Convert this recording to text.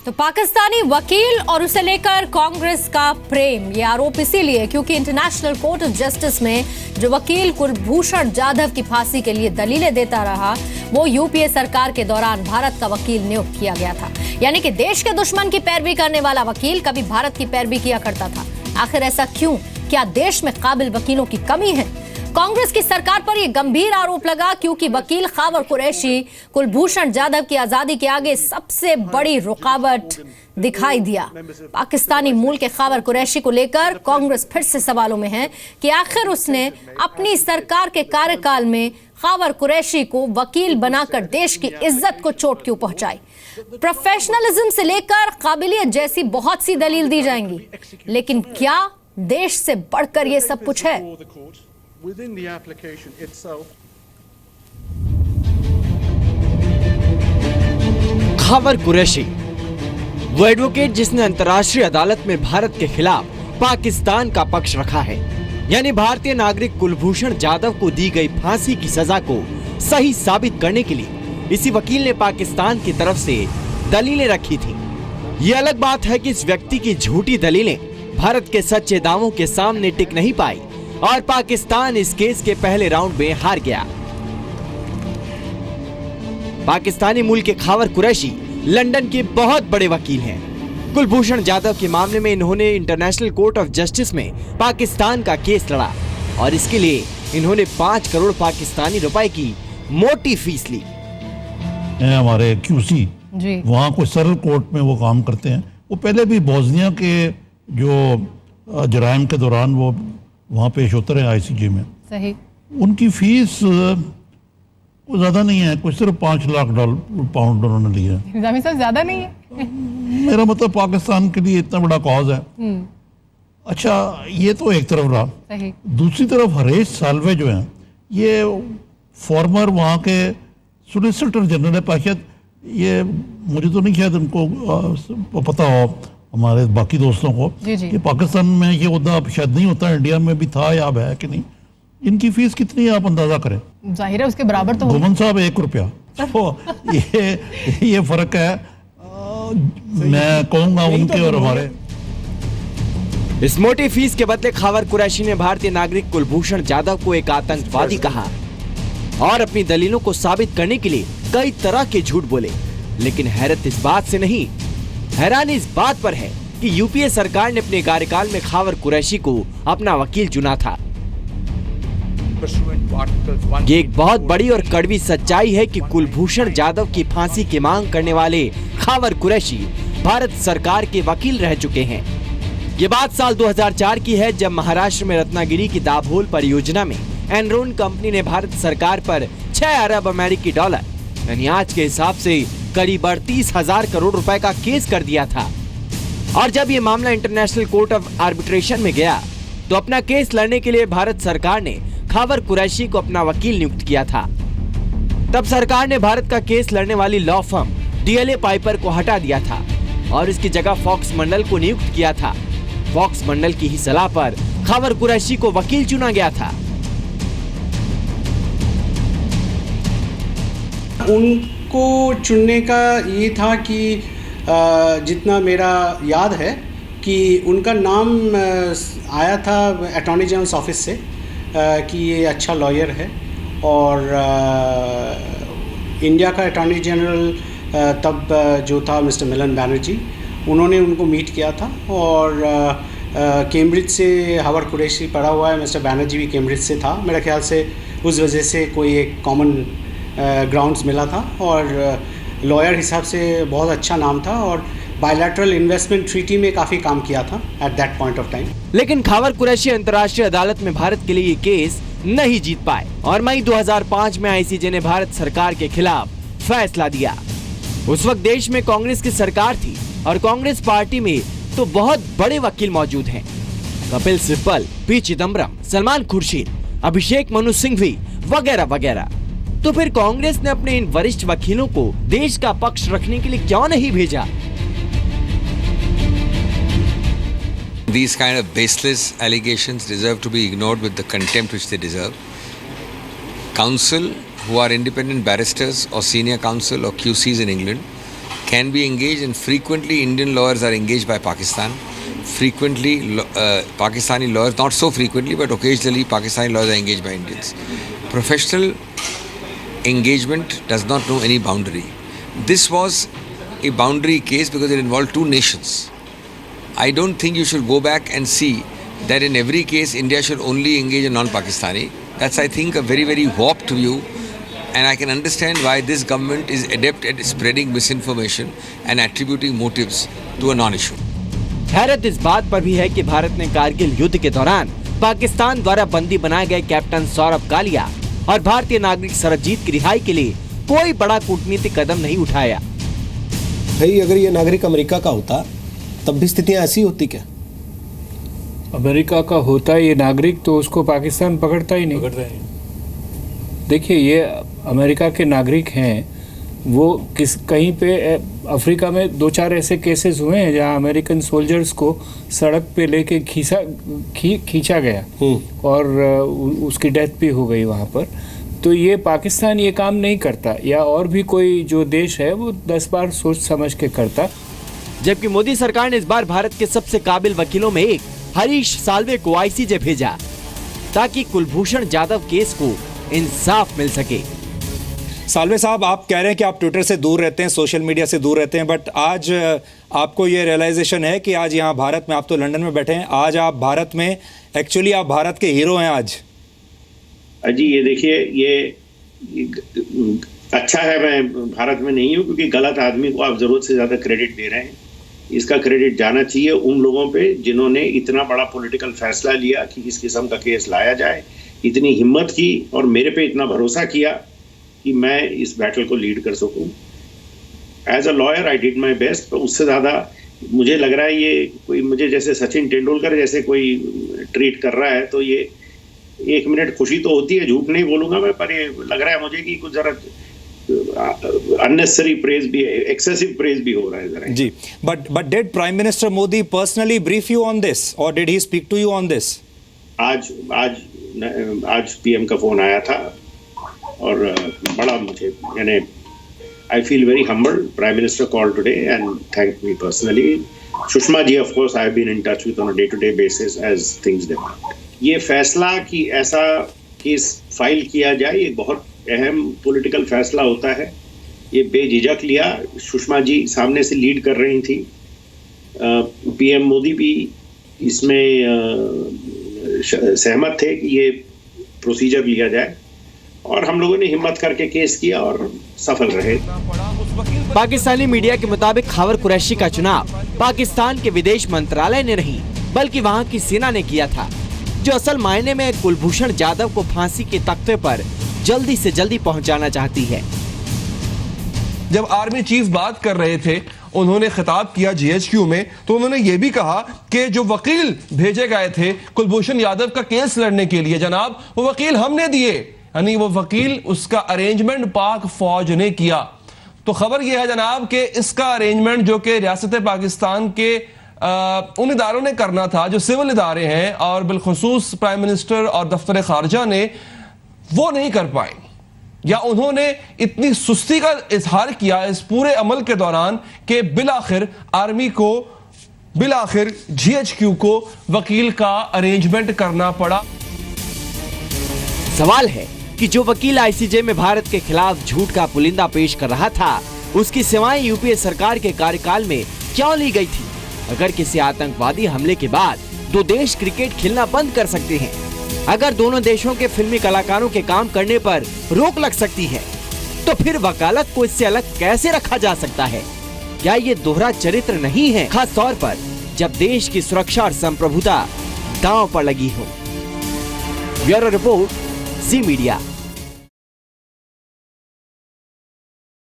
तो पाकिस्तानी वकील और उसे लेकर कांग्रेस का प्रेम, ये आरोप इसीलिए क्योंकि इंटरनेशनल कोर्ट ऑफ जस्टिस में जो वकील कुलभूषण जाधव की फांसी के लिए दलीलें देता रहा, वो यूपीए सरकार के दौरान भारत का वकील नियुक्त किया गया था। यानी कि देश के दुश्मन की पैरवी करने वाला वकील कभी भारत की पैरवी किया करता था। आखिर ऐसा क्यों? क्या देश में काबिल वकीलों की कमी है? कांग्रेस की सरकार पर यह गंभीर आरोप लगा क्योंकि वकील खावर कुरैशी कुलभूषण जाधव की आजादी के आगे सबसे बड़ी रुकावट दिखाई दिया। पाकिस्तानी मूल के खावर कुरैशी को लेकर कांग्रेस फिर से सवालों में है कि आखिर उसने अपनी सरकार के कार्यकाल में खावर कुरैशी को वकील बनाकर देश की इज्जत को चोट क्यों पहुंचाई। प्रोफेशनलिज्म से लेकर काबिलियत जैसी बहुत सी दलील दी जाएंगी, लेकिन क्या देश से बढ़कर यह सब कुछ है? Within the application itself. Khawar Qureshi वो एडवोकेट जिसने अंतर्राष्ट्रीय अदालत में भारत के खिलाफ पाकिस्तान का पक्ष रखा है, यानी भारतीय नागरिक कुलभूषण जाधव को दी गई फांसी की सजा को सही साबित करने के लिए इसी वकील ने पाकिस्तान की तरफ से दलीलें रखी थी। ये अलग बात है कि इस व्यक्ति की झूठी दलीलें भारत के सच्चे दावों के सामने टिक नहीं पाई और पाकिस्तान इस केस के पहले राउंड में हार गया। पाकिस्तानी मूल के खावर कुरैशी लंदन के बहुत बड़े वकील हैं। कुलभूषण जाधव के मामले में इन्होंने इंटरनेशनल कोर्ट ऑफ जस्टिस में पाकिस्तान का केस लड़ा और इसके लिए इन्होंने 5 करोड़ पाकिस्तानी रुपए की मोटी फीस ली। हमारे क्यूसी वहाँ कोई सरल कोर्ट में वो काम करते हैं। वो पहले भी बोस्निया के जो जराइम के दौरान वो वहाँ पेश होते रहे आईसीजे में। सही। उनकी फीस वो ज़्यादा नहीं है, कुछ सिर्फ 5 लाख पाउंड उन्होंने लिया है। ज़्यादा नहीं है। मेरा मतलब पाकिस्तान के लिए इतना बड़ा कॉज है। अच्छा, ये तो एक तरफ रहा। सही। दूसरी तरफ हरीश साल्वे जो हैं, ये फॉर्मर वहाँ के सोलिसिटर जनरल है। शायद ये मुझे तो नहीं शायद उनको पता हो, हमारे बाकी दोस्तों को, कि पाकिस्तान में ये ओहदा अब शायद नहीं होता, इंडिया में भी था या अब है कि नहीं। इनकी फीस कितनी है आप अंदाजा करें? जाहिर है उसके बराबर तो गुमन साहब 1 रुपया। तो ये फर्क है, मैं कहूँगा उनके और हमारे। इस मोटी फीस के बदले खावर कुरैशी ने भारतीय नागरिक कुलभूषण जाधव को एक आतंकवादी कहा और अपनी दलीलों को साबित करने के लिए कई तरह के झूठ बोले। लेकिन हैरत इस बात से नहीं, हैरानी इस बात पर है कि यूपीए सरकार ने अपने कार्यकाल में खावर कुरैशी को अपना वकील चुना था। ये एक बहुत बड़ी और कड़वी सच्चाई है कि कुलभूषण जाधव की फांसी की मांग करने वाले खावर कुरैशी भारत सरकार के वकील रह चुके हैं। ये बात साल 2004 की है, जब महाराष्ट्र में रत्नागिरी की दाभोल परियोजना में एनरॉन कंपनी ने भारत सरकार पर 6 अरब अमेरिकी डॉलर यानी आज के हिसाब से करीब 38,000 करोड़ रुपए का केस कर दिया था। और जब ये मामला इंटरनेशनल कोर्ट ऑफ आर्बिट्रेशन में गया तो अपना केस लड़ने के लिए भारत सरकार ने खावर कुरैशी को अपना वकील नियुक्त किया था। तब सरकार ने भारत का केस लड़ने वाली लॉ फर्म डीएलए पाइपर को हटा दिया था और इसकी जगह फॉक्स मंडल को नियुक्त किया था। फॉक्स मंडल की ही सलाह पर खावर कुरैशी को वकील चुना गया था। उनको चुनने का ये था कि जितना मेरा याद है कि उनका नाम आया था अटॉर्नी जनरल ऑफिस से कि ये अच्छा लॉयर है और इंडिया का अटॉर्नी जनरल तब जो था मिस्टर मिलन बैनर्जी, उन्होंने उनको मीट किया था और कैम्ब्रिज से हावर कुरैशी पढ़ा हुआ है, मिस्टर बैनर्जी भी कैम्ब्रिज से था। मेरा ख्याल से उस वजह से कोई एक कॉमन ग्राउंड्स मिला था और लॉयर हिसाब से बहुत अच्छा नाम था और बायलैटरल इन्वेस्टमेंट ट्रीटी में काफ़ी काम किया था at that point of time. लेकिन खावर कुरैशी अंतर्राष्ट्रीय अदालत में भारत के लिए ये केस नहीं जीत पाए और मई 2005 में आईसीजे ने भारत सरकार के खिलाफ फैसला दिया। उस वक्त देश में कांग्रेस की सरकार थी और कांग्रेस पार्टी में तो बहुत बड़े वकील मौजूद हैं, कपिल सिब्बल, पी चिदम्बरम, सलमान खुर्शीद, अभिषेक मनु सिंघवी वगैरह वगैरह। तो फिर कांग्रेस ने अपने इन वरिष्ठ वकीलों को देश का पक्ष रखने के लिए क्यों नहीं भेजा? These kind of baseless allegations deserve to be ignored with the contempt which they deserve. Counsel who are independent barristers or senior counsel or QCs in England can be engaged, and frequently Indian lawyers are engaged by Pakistan. Frequently, Pakistani lawyers, not so frequently, but occasionally Pakistani lawyers are engaged by Indians. Professional engagement does not know any boundary. This was a boundary case because it involved two nations. I don't think you should go back and see that in every case India should only engage a non-Pakistani. That's, I think, a very, very warped view, and I can understand why this government is adept at spreading misinformation and attributing motives to a non-issue. हैरत इस बात पर भी है कि भारत ने कारगिल युद्ध के दौरान पाकिस्तान द्वारा बंदी बनाए गए कैप्टन सौरभ कालिया और भारतीय नागरिक सरबजीत की रिहाई के लिए कोई बड़ा कूटनीतिक कदम नहीं उठाया। भाई अगर ये नागरिक अमेरिका का होता तब भी स्थितियां ऐसी होती क्या? अमेरिका का होता ये नागरिक तो उसको पाकिस्तान पकड़ता ही नहीं। देखिए, ये अमेरिका के नागरिक हैं, वो कहीं पे अफ्रीका में 2-4 ऐसे केसेस हुए हैं जहां अमेरिकन सोल्जर्स को सड़क पे लेके खींचा गया और उसकी डेथ भी हो गई वहां पर। तो ये पाकिस्तान ये काम नहीं करता, या और भी कोई जो देश है वो 10 बार सोच समझ के करता। जबकि मोदी सरकार ने इस बार भारत के सबसे काबिल वकीलों में एक हरीश साल्वे को आईसीजे भेजा ताकि कुलभूषण जाधव केस को इंसाफ मिल सके। साल्वे साहब, आप कह रहे हैं कि आप ट्विटर से दूर रहते हैं, सोशल मीडिया से दूर रहते हैं, बट आज आपको ये रियलाइजेशन है कि आज यहाँ भारत में, आप तो लंदन में बैठे हैं, आज आप भारत में, एक्चुअली आप भारत के हीरो हैं आज। जी ये देखिए, ये अच्छा है मैं भारत में नहीं हूँ, क्योंकि गलत आदमी को आप जरूरत से ज़्यादा क्रेडिट दे रहे हैं। इसका क्रेडिट जाना चाहिए उन लोगों पे जिन्होंने इतना बड़ा पॉलिटिकल फैसला लिया कि इस किस्म का केस लाया जाए, इतनी हिम्मत की और मेरे पे इतना भरोसा किया कि मैं इस बैटल को लीड कर सकूं। As a lawyer I did my best. तो उससे ज़्यादा मुझे लग रहा है ये कोई मुझे जैसे सचिन तेंदुलकर जैसे कोई ट्रीट कर रहा है, तो ये 1 मिनट खुशी तो होती है, झूठ नहीं बोलूँगा मैं, पर ये लग रहा है मुझे कि कुछ ज़रा unnecessary praise भी, excessive praise भी हो रहा है जरा। जी, but did Prime Minister Modi personally brief you on this, or did he speak to you on this? आज पीएम का फोन आया था और बड़ा मुझे, यानी I feel very humbled. Prime Minister called today and thanked me personally. Sushma ji, of course, I have been in touch with on a day-to-day basis as things develop. ये फैसला कि ऐसा केस फाइल किया जाए, ये बहुत अहम political फैसला होता है। ये बेझिझक लिया, सुषमा जी सामने से लीड कर रही थी, पीएम मोदी भी इसमें सहमत थे कि ये प्रोसीजर लिया जाए, और हम लोगों ने हिम्मत करके केस किया और सफल रहे। पाकिस्तानी मीडिया के मुताबिक खावर कुरैशी का चुनाव पाकिस्तान के विदेश मंत्रालय ने नहीं बल्कि वहाँ की सेना ने किया था, जो असल मायने में कुलभूषण जाधव को फांसी के तख्ते पर जल्दी से जल्दी पहुंचाना चाहती है। जब आर्मी चीफ बात कर रहे थे, उन्होंने खिताब किया जीएचक्यू में, तो उन्होंने ये भी कहा कि जो वकील भेजे गए थे कुलभूषण यादव का केस लड़ने के लिए, जनाब वो वकील हमने दिए, यानी वो वकील उसका अरेंजमेंट पाक फौज ने किया। तो खबर यह है जनाब कि इसका अरेंजमेंट जो कि रियासत पाकिस्तान के उन इदारों ने करना था जो सिविल इदारे हैं, और बिलखुसूस प्राइम मिनिस्टर और दफ्तर खारजा ने वो नहीं कर पाए, या उन्होंने इतनी सुस्ती का इजहार किया इस पूरे अमल के दौरान कि बिलाखिर आर्मी को, बिलाखिर जीएचक्यू को वकील का अरेंजमेंट करना पड़ा। सवाल है कि जो वकील आईसीजे में भारत के खिलाफ झूठ का पुलिंदा पेश कर रहा था, उसकी सेवाएं यूपीए सरकार के कार्यकाल में क्यों ली गई थी? अगर किसी आतंकवादी हमले के बाद दो देश क्रिकेट खेलना बंद कर सकते हैं, अगर दोनों देशों के फिल्मी कलाकारों के काम करने पर रोक लग सकती है, तो फिर वकालत को इससे अलग कैसे रखा जा सकता है? क्या ये दोहरा चरित्र नहीं है, खास तौर पर जब देश की सुरक्षा और संप्रभुता दांव पर लगी हो? ब्यूरो रिपोर्ट, जी मीडिया।